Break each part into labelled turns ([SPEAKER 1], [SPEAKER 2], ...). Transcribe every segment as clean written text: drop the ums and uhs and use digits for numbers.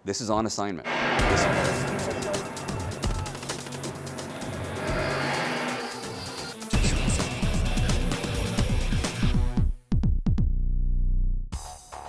[SPEAKER 1] This is on assignment.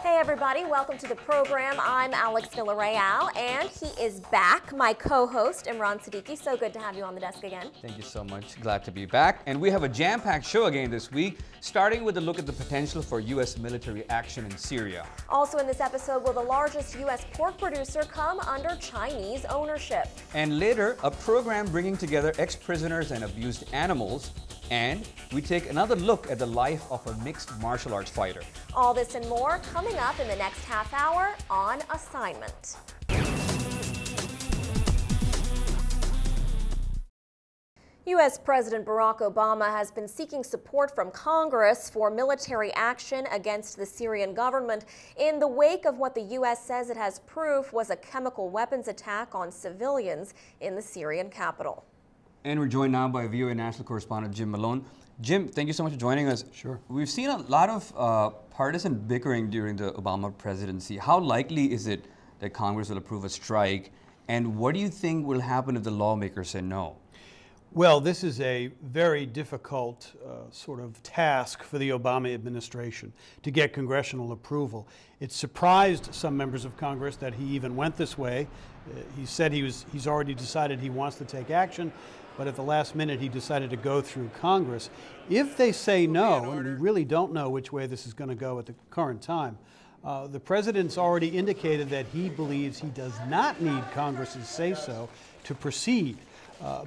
[SPEAKER 2] Hey everybody, welcome to the program. I'm Alex Villarreal, and he is back, my co-host Imran Siddiqui. So good to have you on the desk again.
[SPEAKER 1] Thank you so much. Glad to be back. And we have a jam-packed show again this week, starting with a look at the potential for U.S. military action in Syria.
[SPEAKER 2] Also in this episode, will the largest U.S. pork producer come under Chinese ownership?
[SPEAKER 1] And later, a program bringing together ex-prisoners and abused animals. And we take another look at the life of a mixed martial arts fighter.
[SPEAKER 2] All this and more coming up in the next half hour on Assignment. U.S. President Barack Obama has been seeking support from Congress for military action against the Syrian government in the wake of what the U.S. says it has proof was a chemical weapons attack on civilians in the Syrian capital.
[SPEAKER 1] And we're joined now by VOA national correspondent Jim Malone. Jim, thank you so much for joining us.
[SPEAKER 3] Sure.
[SPEAKER 1] We've seen a lot of partisan bickering during the Obama presidency. How likely is it that Congress will approve a strike? And what do you think will happen if the lawmakers say no?
[SPEAKER 3] Well, this is a very difficult sort of task for the Obama administration to get congressional approval. It surprised some members of Congress that he even went this way. He said he's already decided he wants to take action, but at the last minute he decided to go through Congress. If they say no, and we really don't know which way this is going to go at the current time, the president's already indicated that he believes he does not need Congress's say-so to proceed.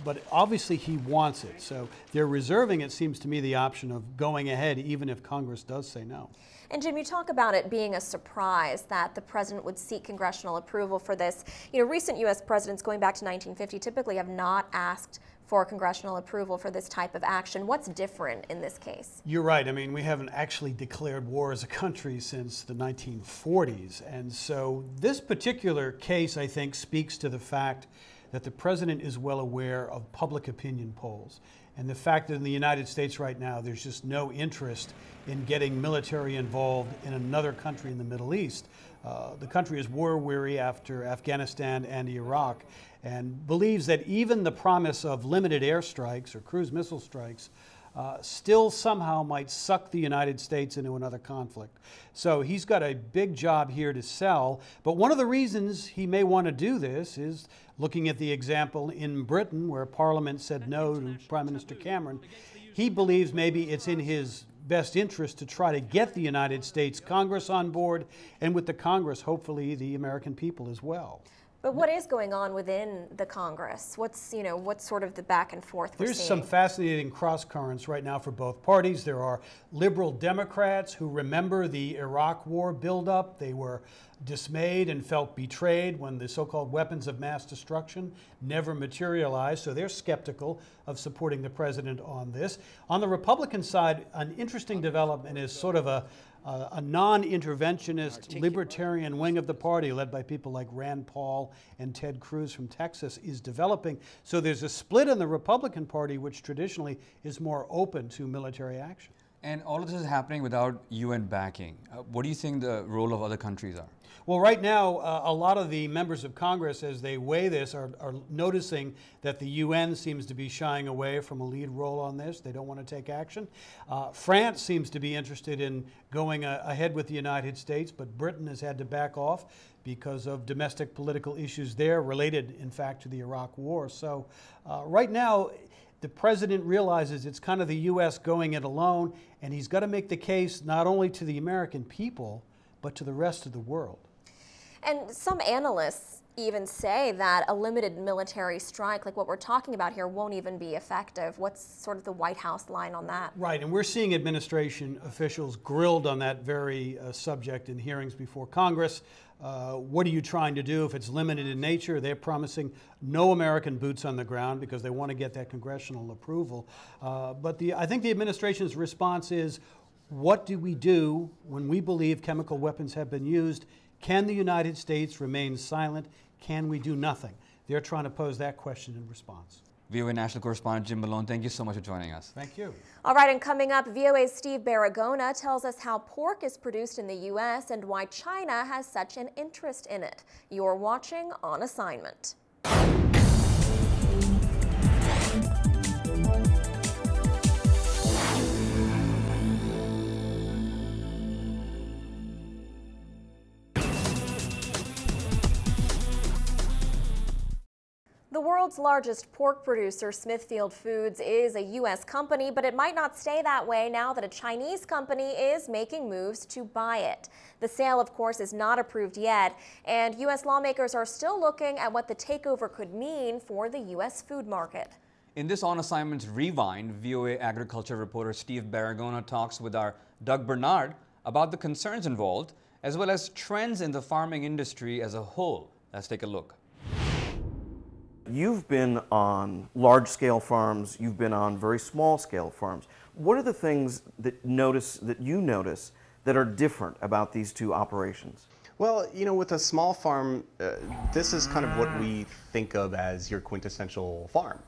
[SPEAKER 3] But obviously he wants it. So they're reserving, it seems to me, the option of going ahead even if Congress does say no.
[SPEAKER 2] And Jim, you talk about it being a surprise that the president would seek congressional approval for this. You know, recent U.S. presidents going back to 1950 typically have not asked for congressional approval for this type of action. What's different in this case?
[SPEAKER 3] You're right. I mean, we haven't actually declared war as a country since the 1940s. And so this particular case, I think, speaks to the fact that the president is well aware of public opinion polls and the fact that in the United States right now there's just no interest in getting military involved in another country in the Middle East. The country is war weary after Afghanistan and Iraq and believes that even the promise of limited airstrikes or cruise missile strikes still somehow might suck the United States into another conflict. So he's got a big job here to sell, but one of the reasons he may want to do this is looking at the example in Britain where Parliament said no to Prime Minister Cameron. He believes maybe it's in his best interest to try to get the United States Congress on board, and with the Congress, hopefully the American people as well.
[SPEAKER 2] But what is going on within the Congress? What's sort of the back and forth we're
[SPEAKER 3] There's
[SPEAKER 2] seeing?
[SPEAKER 3] some fascinating cross currents right now for both parties. There are liberal Democrats who remember the Iraq war buildup. They were dismayed and felt betrayed when the so-called weapons of mass destruction never materialized, so they're skeptical of supporting the president on this. On the Republican side, an interesting development is sort of a non-interventionist libertarian wing of the party led by people like Rand Paul and Ted Cruz from Texas is developing. So there's a split in the Republican Party which traditionally is more open to military action.
[SPEAKER 1] And all of this is happening without UN backing. What do you think the role of other countries are?
[SPEAKER 3] Well, right now, a lot of the members of Congress, as they weigh this, are noticing that the UN seems to be shying away from a lead role on this. They don't want to take action. France seems to be interested in going ahead with the United States, but Britain has had to back off because of domestic political issues there, related, in fact, to the Iraq war. So right now, the president realizes it's kind of the U.S. going it alone, and he's got to make the case not only to the American people, but to the rest of the world.
[SPEAKER 2] And some analysts even say that a limited military strike, like what we're talking about here, won't even be effective. What's sort of the White House line on that?
[SPEAKER 3] Right, and we're seeing administration officials grilled on that very subject in hearings before Congress. What are you trying to do if it's limited in nature? They're promising no American boots on the ground because they want to get that congressional approval. But I think the administration's response is, what do we do when we believe chemical weapons have been used? Can the United States remain silent? Can we do nothing? They're trying to pose that question in response.
[SPEAKER 1] VOA national correspondent Jim Malone, thank you so much for joining us.
[SPEAKER 3] Thank you.
[SPEAKER 2] All right, and coming up, VOA's Steve Baragona tells us how pork is produced in the U.S. and why China has such an interest in it. You're watching On Assignment. The world's largest pork producer, Smithfield Foods, is a U.S. company, but it might not stay that way now that a Chinese company is making moves to buy it. The sale, of course, is not approved yet, and U.S. lawmakers are still looking at what the takeover could mean for the U.S. food market.
[SPEAKER 1] In this On Assignment's Rewind, VOA agriculture reporter Steve Baragona talks with our Doug Bernard about the concerns involved, as well as trends in the farming industry as a whole. Let's take a look.
[SPEAKER 4] You've been on large-scale farms, you've been on very small-scale farms. What are the things that you notice that are different about these two operations?
[SPEAKER 5] Well, you know, with a small farm, this is kind of what we think of as your quintessential farm.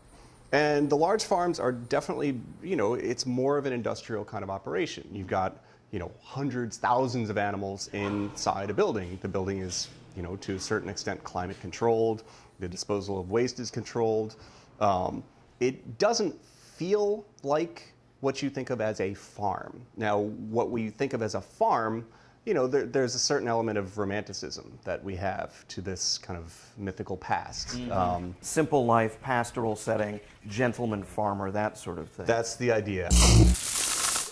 [SPEAKER 5] And the large farms are definitely, you know, it's more of an industrial kind of operation. You've got, you know, hundreds, thousands of animals inside a building. The building is, you know, to a certain extent climate controlled. The disposal of waste is controlled. It doesn't feel like what you think of as a farm. Now, what we think of as a farm, you know, there's a certain element of romanticism that we have to this kind of mythical past.
[SPEAKER 4] Mm-hmm. Simple life, pastoral setting, gentleman farmer, that sort of thing.
[SPEAKER 5] That's the idea.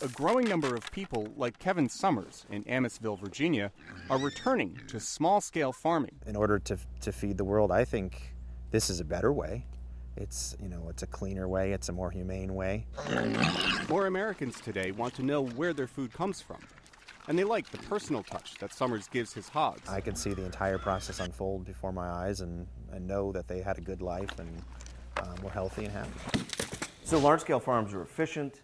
[SPEAKER 5] A growing number of people like Kevin Summers in Amosville, Virginia, are returning to small-scale farming.
[SPEAKER 6] In order to feed the world, I think this is a better way. It's, you know, it's a cleaner way, it's a more humane way.
[SPEAKER 5] More Americans today want to know where their food comes from, and they like the personal touch that Summers gives his hogs.
[SPEAKER 6] I can see the entire process unfold before my eyes and know that they had a good life and were healthy and happy.
[SPEAKER 4] So large-scale farms are efficient.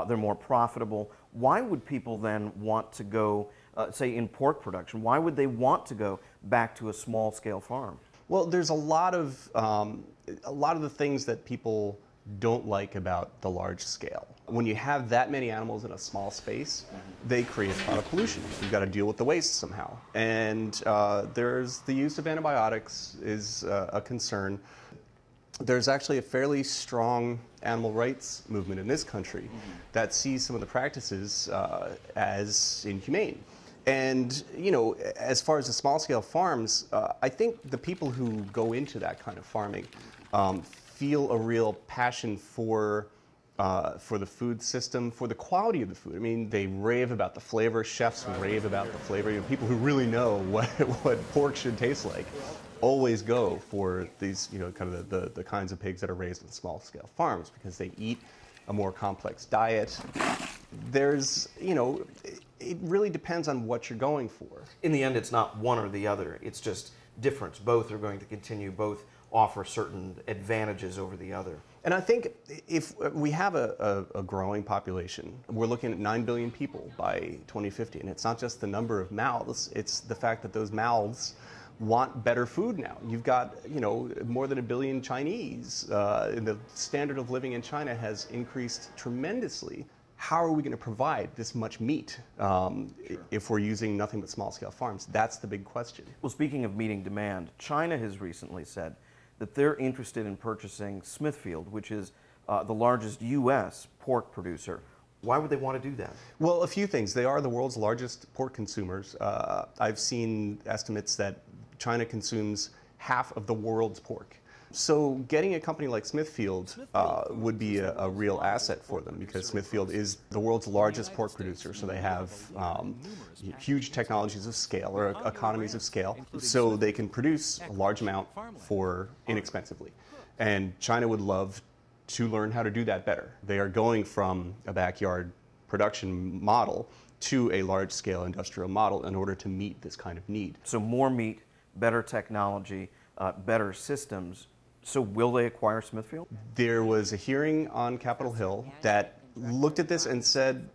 [SPEAKER 4] They're more profitable. Why would people then want to go, say in pork production, why would they want to go back to a small-scale farm?
[SPEAKER 5] Well, there's a lot of the things that people don't like about the large scale. When you have that many animals in a small space, they create a lot of pollution. You've got to deal with the waste somehow. And there's the use of antibiotics is a concern. There's actually a fairly strong animal rights movement in this country that sees some of the practices as inhumane. And, you know, as far as the small-scale farms, I think the people who go into that kind of farming feel a real passion for the food system, for the quality of the food. I mean, they rave about the flavor. Chefs rave about the flavor. You know, people who really know what pork should taste like always go for these, you know, kind of the kinds of pigs that are raised in small-scale farms because they eat a more complex diet. There's, you know, it really depends on what you're going for.
[SPEAKER 4] In the end, it's not one or the other. It's just difference. Both are going to continue. Both offer certain advantages over the other.
[SPEAKER 5] And I think if we have a growing population, we're looking at 9 billion people by 2050, and it's not just the number of mouths, it's the fact that those mouths want better food now. You've got, you know, more than 1 billion Chinese. The standard of living in China has increased tremendously. How are we going to provide this much meat if we're using nothing but small-scale farms? That's the big question.
[SPEAKER 4] Well, speaking of meeting demand, China has recently said that they're interested in purchasing Smithfield, which is the largest U.S. pork producer. Why would they want to do that?
[SPEAKER 5] Well, a few things. They are the world's largest pork consumers. I've seen estimates that China consumes half of the world's pork. So getting a company like Smithfield would be a real asset for them because Smithfield is the world's largest pork producer. So they have huge technologies of scale or economies of scale. So they can produce a large amount for inexpensively. And China would love to learn how to do that better. They are going from a backyard production model to a large-scale industrial model in order to meet this kind of need.
[SPEAKER 4] So more meat, better technology, better systems. So will they acquire Smithfield?
[SPEAKER 5] There was a hearing on Capitol Hill that looked at this and said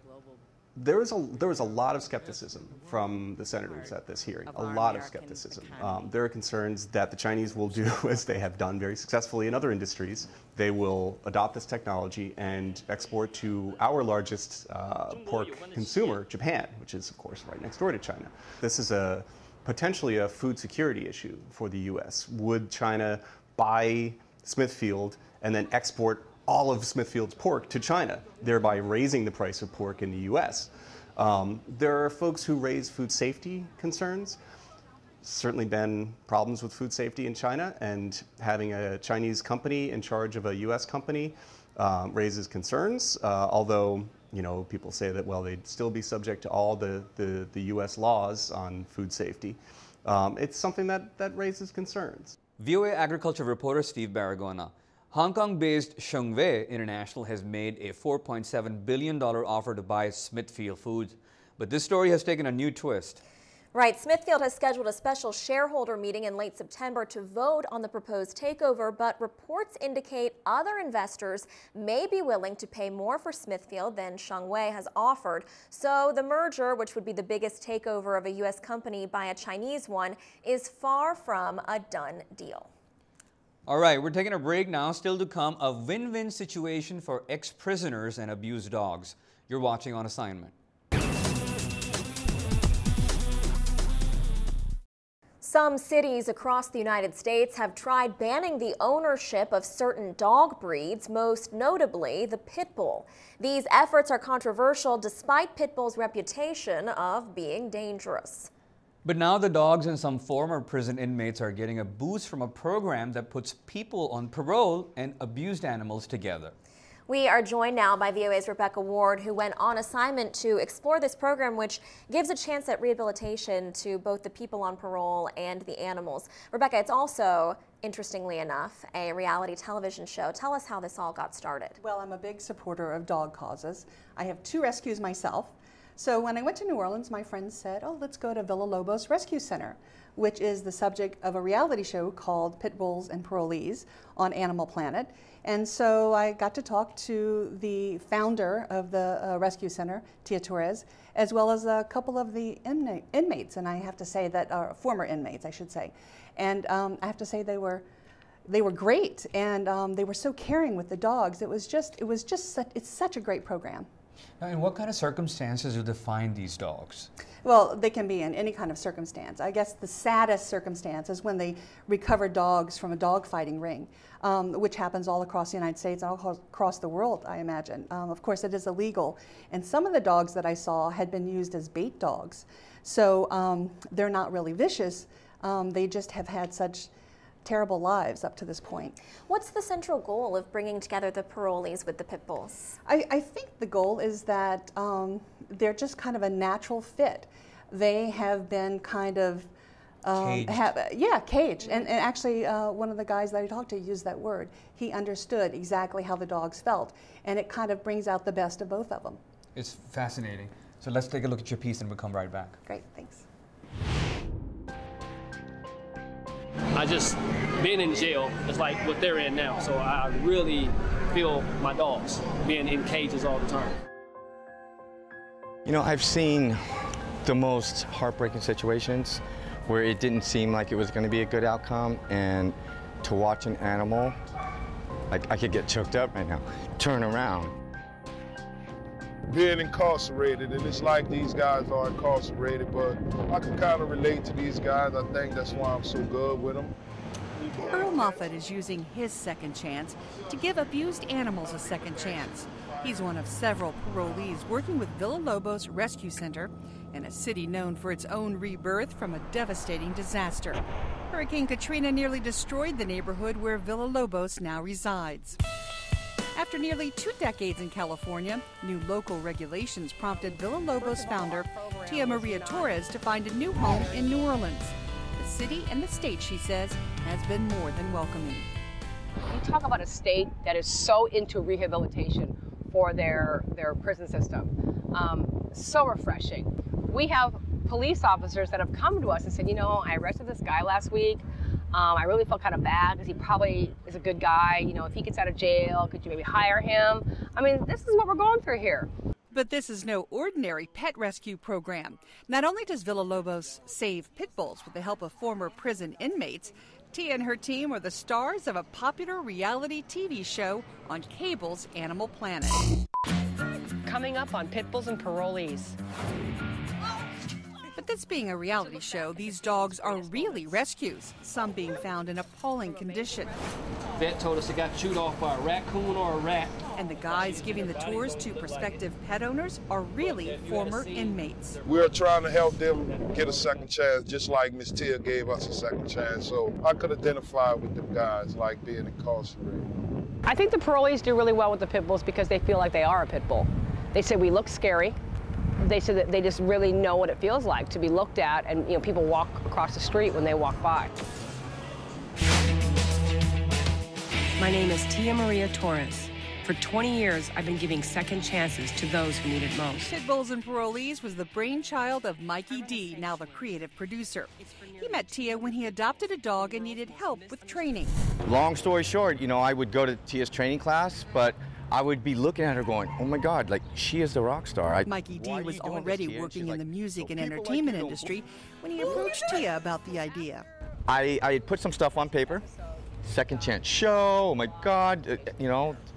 [SPEAKER 5] There was a lot of skepticism from the senators at this hearing, a lot of skepticism. There are concerns that the Chinese will do as they have done very successfully in other industries. They will adopt this technology and export to our largest pork consumer, Japan, which is, of course, right next door to China. This is potentially a food security issue for the U.S. Would China buy Smithfield and then export all of Smithfield's pork to China, thereby raising the price of pork in the U.S.? There are folks who raise food safety concerns. Certainly been problems with food safety in China, and having a Chinese company in charge of a U.S. company raises concerns, although people say that, well, they'd still be subject to all the U.S. laws on food safety. It's something that raises concerns.
[SPEAKER 1] VOA agriculture reporter Steve Baragona. Hong Kong-based Shengwei International has made a $4.7 billion offer to buy Smithfield Foods. But this story has taken a new twist.
[SPEAKER 2] Right. Smithfield has scheduled a special shareholder meeting in late September to vote on the proposed takeover, but reports indicate other investors may be willing to pay more for Smithfield than Shengwei has offered. So the merger, which would be the biggest takeover of a U.S. company by a Chinese one, is far from a done deal.
[SPEAKER 1] All right, we're taking a break now. Still to come, a win-win situation for ex-prisoners and abused dogs. You're watching On Assignment.
[SPEAKER 2] Some cities across the United States have tried banning the ownership of certain dog breeds, most notably the pit bull. These efforts are controversial despite pit bull's reputation of being dangerous.
[SPEAKER 1] But now the dogs and some former prison inmates are getting a boost from a program that puts people on parole and abused animals together.
[SPEAKER 2] We are joined now by VOA's Rebecca Ward, who went on assignment to explore this program, which gives a chance at rehabilitation to both the people on parole and the animals. Rebecca, it's also, interestingly enough, a reality television show. Tell us how this all got started.
[SPEAKER 7] Well, I'm a big supporter of dog causes. I have 2 rescues myself. So when I went to New Orleans, my friends said, oh, let's go to Villalobos Rescue Center, which is the subject of a reality show called Pit Bulls and Parolees on Animal Planet. And so I got to talk to the founder of the rescue center, Tia Torres, as well as a couple of the inmates, and I have to say that, former inmates, I should say. And I have to say they were great, and they were so caring with the dogs. It's such a great program.
[SPEAKER 1] Now, in what kind of circumstances do they find these dogs?
[SPEAKER 7] Well, they can be in any kind of circumstance. I guess the saddest circumstance is when they recover dogs from a dog fighting ring, which happens all across the United States and all across the world, I imagine. Of course, it is illegal. And some of the dogs that I saw had been used as bait dogs. So they're not really vicious. They just have had such terrible lives up to this point.
[SPEAKER 2] What's the central goal of bringing together the parolees with the pit bulls?
[SPEAKER 7] I think the goal is that they're just kind of a natural fit. They have been kind of
[SPEAKER 1] caged.
[SPEAKER 7] Caged. And actually, one of the guys that I talked to used that word. He understood exactly how the dogs felt, and it kind of brings out the best of both of them.
[SPEAKER 1] It's fascinating. So let's take a look at your piece and we'll come right back.
[SPEAKER 7] Great, thanks.
[SPEAKER 8] Being in jail is like what they're in now, so I really feel my dogs being in cages all the time.
[SPEAKER 9] You know, I've seen the most heartbreaking situations where it didn't seem like it was going to be a good outcome, and to watch an animal, I could get choked up right now, turn around.
[SPEAKER 10] Being incarcerated, and it's like these guys are incarcerated, but I can kind of relate to these guys. I think that's why I'm so good with them.
[SPEAKER 11] Earl Moffat is using his second chance to give abused animals a second chance. He's one of several parolees working with Villalobos Rescue Center, in a city known for its own rebirth from a devastating disaster. Hurricane Katrina nearly destroyed the neighborhood where Villalobos now resides. After nearly 2 decades in California, new local regulations prompted Villalobos founder Tia Maria Torres to find a new home in New Orleans. The city and the state, she says, has been more than welcoming.
[SPEAKER 12] You talk about a state that is so into rehabilitation for their prison system. So refreshing. We have police officers that have come to us and said, you know, I arrested this guy last week. I really felt kind of bad because he probably is a good guy. You know, if he gets out of jail, could you maybe hire him? I mean, this is what we're going through here.
[SPEAKER 11] But this is no ordinary pet rescue program. Not only does Villalobos save pit bulls with the help of former prison inmates, Tia and her team are the stars of a popular reality TV show on cable's Animal Planet.
[SPEAKER 12] Coming up on Pit Bulls and Parolees.
[SPEAKER 11] But this being a reality show, these dogs are really rescues, some being found in appalling condition.
[SPEAKER 8] Vet told us it got chewed off by a raccoon or a rat.
[SPEAKER 11] And the guys giving the tours to prospective pet owners are really former inmates.
[SPEAKER 10] We're trying to help them get a second chance, just like Miss Tia gave us a second chance. So I could identify with them guys, like being incarcerated.
[SPEAKER 12] I think the parolees do really well with the pit bulls because they feel like they are a pit bull. They say we look scary. They said that they just really know what it feels like to be looked at, and people walk across the street when they walk by.
[SPEAKER 13] My name is Tia Maria Torres. For 20 years, I've been giving second chances to those who need it most.
[SPEAKER 11] Pit Bulls and Parolees was the brainchild of Mikey D, now the creative producer. He met Tia when he adopted a dog and needed help with training.
[SPEAKER 9] Long story short, I would go to Tia's training class, but I would be looking at her going, oh my God, like she is the rock star.
[SPEAKER 11] Mikey D was already working in the music and entertainment industry when he approached Tia about the idea.
[SPEAKER 9] I had put some stuff on paper, second chance show, oh my God,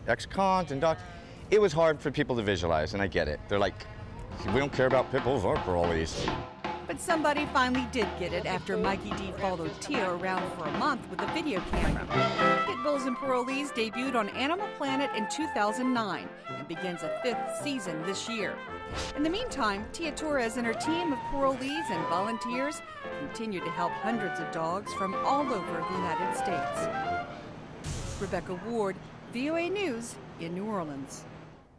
[SPEAKER 9] ex-cons and dogs. It was hard for people to visualize, and I get it. They're like, we don't care about pit bulls or parolees.
[SPEAKER 11] But somebody finally did get it after Mikey D followed Tia around for a month with a video camera. Pit Bulls and Parolees debuted on Animal Planet in 2009 and begins a 5th season this year. In the meantime, Tia Torres and her team of parolees and volunteers continue to help hundreds of dogs from all over the United States. Rebecca Ward, VOA News in New Orleans.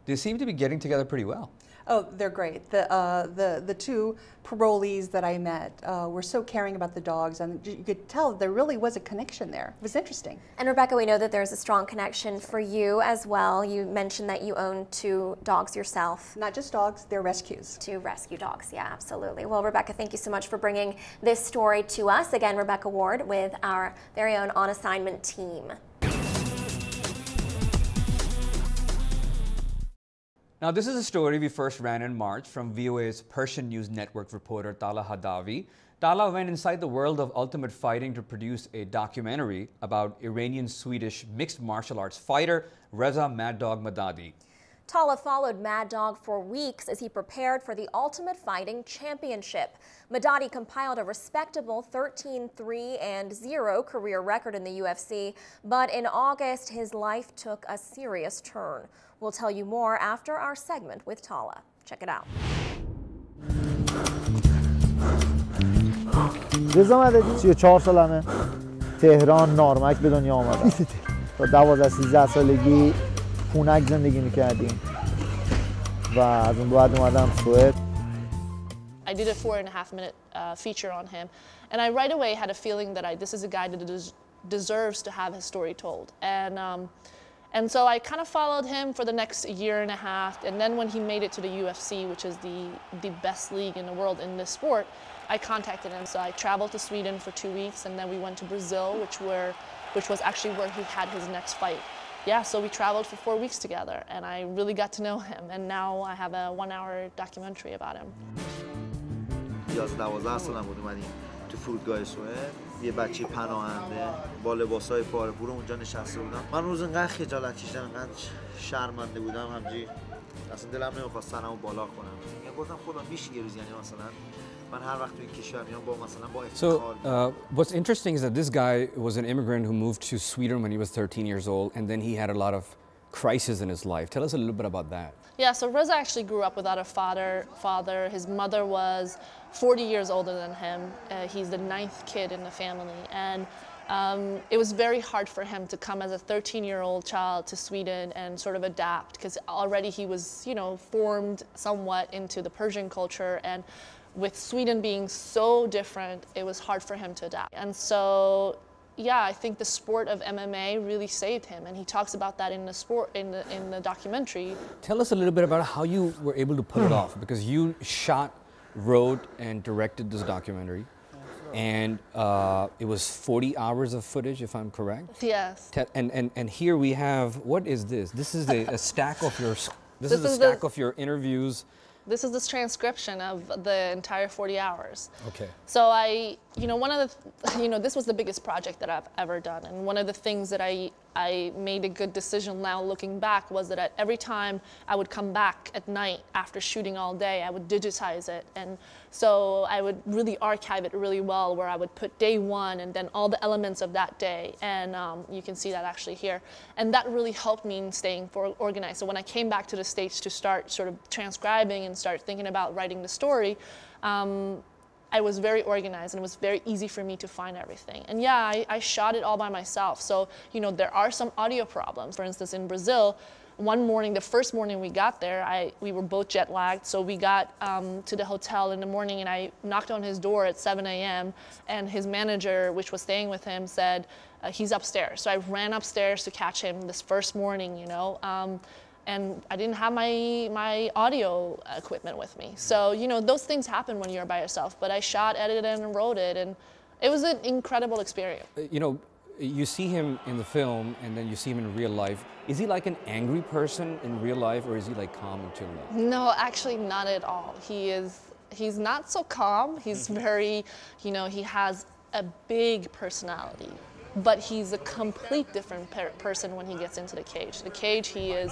[SPEAKER 1] They seem to be getting together pretty well.
[SPEAKER 7] Oh, they're great. The two parolees that I met were so caring about the dogs, and you could tell there really was a connection there. It was interesting.
[SPEAKER 2] And Rebecca, we know that there's a strong connection for you as well. You mentioned that you own 2 dogs yourself.
[SPEAKER 7] Not just dogs, they're rescues.
[SPEAKER 2] 2 rescue dogs, yeah, absolutely. Well, Rebecca, thank you so much for bringing this story to us. Again, Rebecca Ward with our very own On Assignment team.
[SPEAKER 1] Now, this is a story we first ran in March from VOA's Persian News Network reporter Tala Hadavi. Tala went inside the world of ultimate fighting to produce a documentary about Iranian-Swedish mixed martial arts fighter Reza Mad Dog Madadi.
[SPEAKER 2] Tala followed Mad Dog for weeks as he prepared for the Ultimate Fighting Championship. Madadi compiled a respectable 13-3-0 career record in the UFC, but in August his life took a serious turn. We'll tell you more after our segment with Tala. Check it out.
[SPEAKER 14] رضا مددی 34 سالمه تهران نارمک به دنیا آمدم تا 12-13 سالگی پونک زندگی میکردیم و از اون بعد اومدم سوئد.
[SPEAKER 15] I did a 4.5-minute feature on him, and I right away had a feeling that this is a guy that deserves to have his story told. And so I kind of followed him for the next 1.5 years, and then when he made it to the UFC, which is the best league in the world in this sport, I contacted him. So I traveled to Sweden for 2 weeks, and then we went to Brazil, which was actually where he had his next fight. Yeah, so we traveled for 4 weeks together, and I really got to know him, and now I have a 1-hour documentary about him.
[SPEAKER 14] 11-12 سالم بود اومدیم تو فرودگاه سوئد یه بچه پناهنده با لباسای پاره پور اونجا نشسته بودم من روز انقدر خجالت کشیدم انقدر شرمنده بودم همجی اصلا دلم نمیخواست سرمو بالا کنم گفتم خدا میشه یه روز یعنی مثلا من هر وقت تو این کشور میام با مثلا با افتخار.
[SPEAKER 1] So what's interesting is that this guy was an immigrant who moved to Sweden when he was 13 years old, and then he had a lot of crisis in his life. Tell us a little bit about that.
[SPEAKER 15] Yeah, so Reza actually grew up without a father. His mother was 40 years older than him. He's the 9th kid in the family, and it was very hard for him to come as a 13-year-old child to Sweden and sort of adapt, because already he was, formed somewhat into the Persian culture, and with Sweden being so different, it was hard for him to adapt. And so, yeah, I think the sport of MMA really saved him, and he talks about that in the documentary.
[SPEAKER 1] Tell us a little bit about how you were able to pull it off, because you shot, wrote, and directed this documentary, and it was 40 hours of footage, if I'm correct.
[SPEAKER 15] Yes.
[SPEAKER 1] And here we have, what is this? This is a stack of your This is a stack of your interviews.
[SPEAKER 15] This is this transcription of the entire 40 hours.
[SPEAKER 1] Okay.
[SPEAKER 15] So this was the biggest project that I've ever done. And one of the things that I made a good decision now looking back was that every time I would come back at night after shooting all day, I would digitize it. And so I would really archive it really well, where I would put day one and then all the elements of that day. And you can see that actually here. And that really helped me in staying organized. So when I came back to the States to start sort of transcribing and start thinking about writing the story, I was very organized, and it was very easy for me to find everything. And yeah, I shot it all by myself. So, there are some audio problems. For instance, in Brazil, one morning, the first morning we got there, we were both jet lagged. So we got to the hotel in the morning, and I knocked on his door at 7 a.m. And his manager, which was staying with him, said, he's upstairs. So I ran upstairs to catch him this first morning, and I didn't have my audio equipment with me. So, those things happen when you're by yourself. But I shot, edited, and wrote it, and it was an incredible experience.
[SPEAKER 1] You see him in the film, and then you see him in real life. Is he like an angry person in real life, or is he like calm and chill?
[SPEAKER 15] No, actually not at all. He's not so calm. He's very, he has a big personality. But he's a complete different person when he gets into the cage. The cage, he is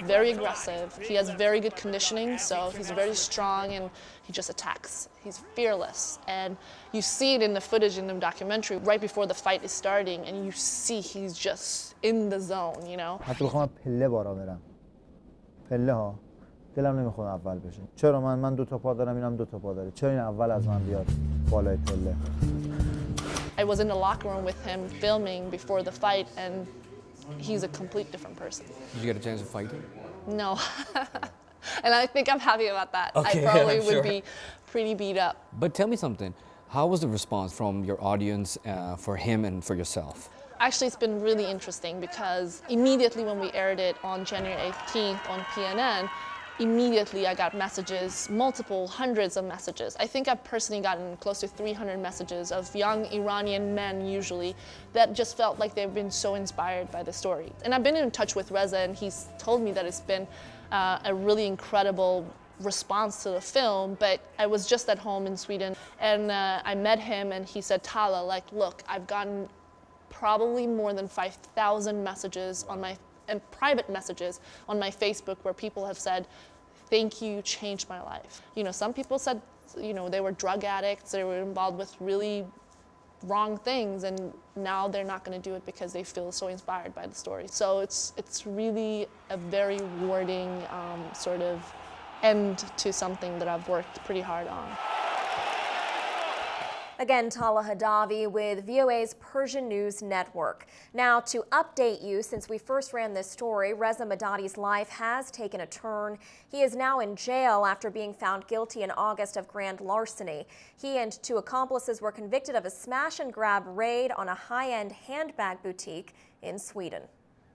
[SPEAKER 15] very aggressive. He has very good conditioning, so he's very strong, and he just attacks. He's fearless. And you see it in the footage in the documentary right before the fight is starting, and you see he's just in the zone,
[SPEAKER 16] حتی بخوام پله بارا برم. پله ها. دلم نمیخواد اول بشه. چرا من دو تا پا دارم، اینم دو تا پا داره. چرا این اول از من بیاد بالای پله؟
[SPEAKER 15] I was in the locker room with him filming before the fight, and he's a complete different person.
[SPEAKER 1] Did you get a chance to fight him?
[SPEAKER 15] No. And I think I'm happy about that.
[SPEAKER 1] Okay,
[SPEAKER 15] I probably would be pretty beat up.
[SPEAKER 1] But tell me something. How was the response from your audience for him and for yourself?
[SPEAKER 15] Actually, it's been really interesting because immediately when we aired it on January 18th on PNN, immediately I got messages, hundreds of messages. I think I've personally gotten close to 300 messages of young Iranian men usually that just felt like they've been so inspired by the story. And I've been in touch with Reza, and he's told me that it's been a really incredible response to the film, but I was just at home in Sweden, and I met him, and he said, Tala, look, I've gotten probably more than 5,000 messages and private messages on my Facebook where people have said, thank you, changed my life. Some people said, they were drug addicts, they were involved with really wrong things, and now they're not going to do it because they feel so inspired by the story. So it's really a very rewarding sort of end to something that I've worked pretty hard on.
[SPEAKER 2] Again, Tala Hadavi with VOA's Persian News Network. Now, to update you, since we first ran this story, Reza Madadi's life has taken a turn. He is now in jail after being found guilty in August of grand larceny. He and two accomplices were convicted of a smash-and-grab raid on a high-end handbag boutique in Sweden.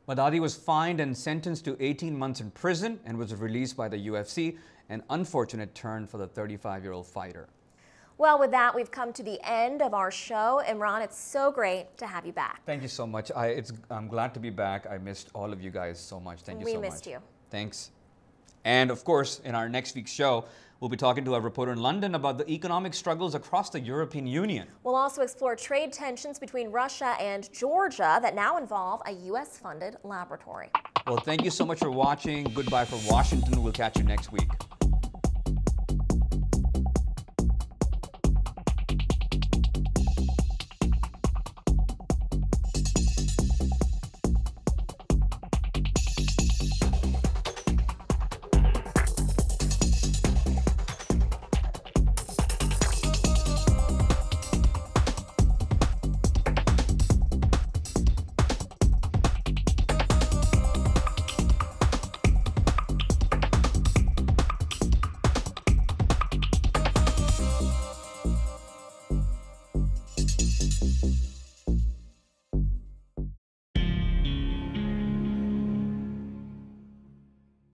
[SPEAKER 1] Madadi was fined and sentenced to 18 months in prison and was released by the UFC, an unfortunate turn for the 35-year-old fighter.
[SPEAKER 2] Well, with that, we've come to the end of our show. Imran, it's so great to have you back.
[SPEAKER 1] Thank you so much. I'm glad to be back. I missed all of you guys so much. Thank you so much.
[SPEAKER 2] We missed you.
[SPEAKER 1] Thanks. And of course, in our next week's show, we'll be talking to a reporter in London about the economic struggles across the European Union.
[SPEAKER 2] We'll also explore trade tensions between Russia and Georgia that now involve a U.S.-funded laboratory.
[SPEAKER 1] Well, thank you so much for watching. Goodbye from Washington. We'll catch you next week.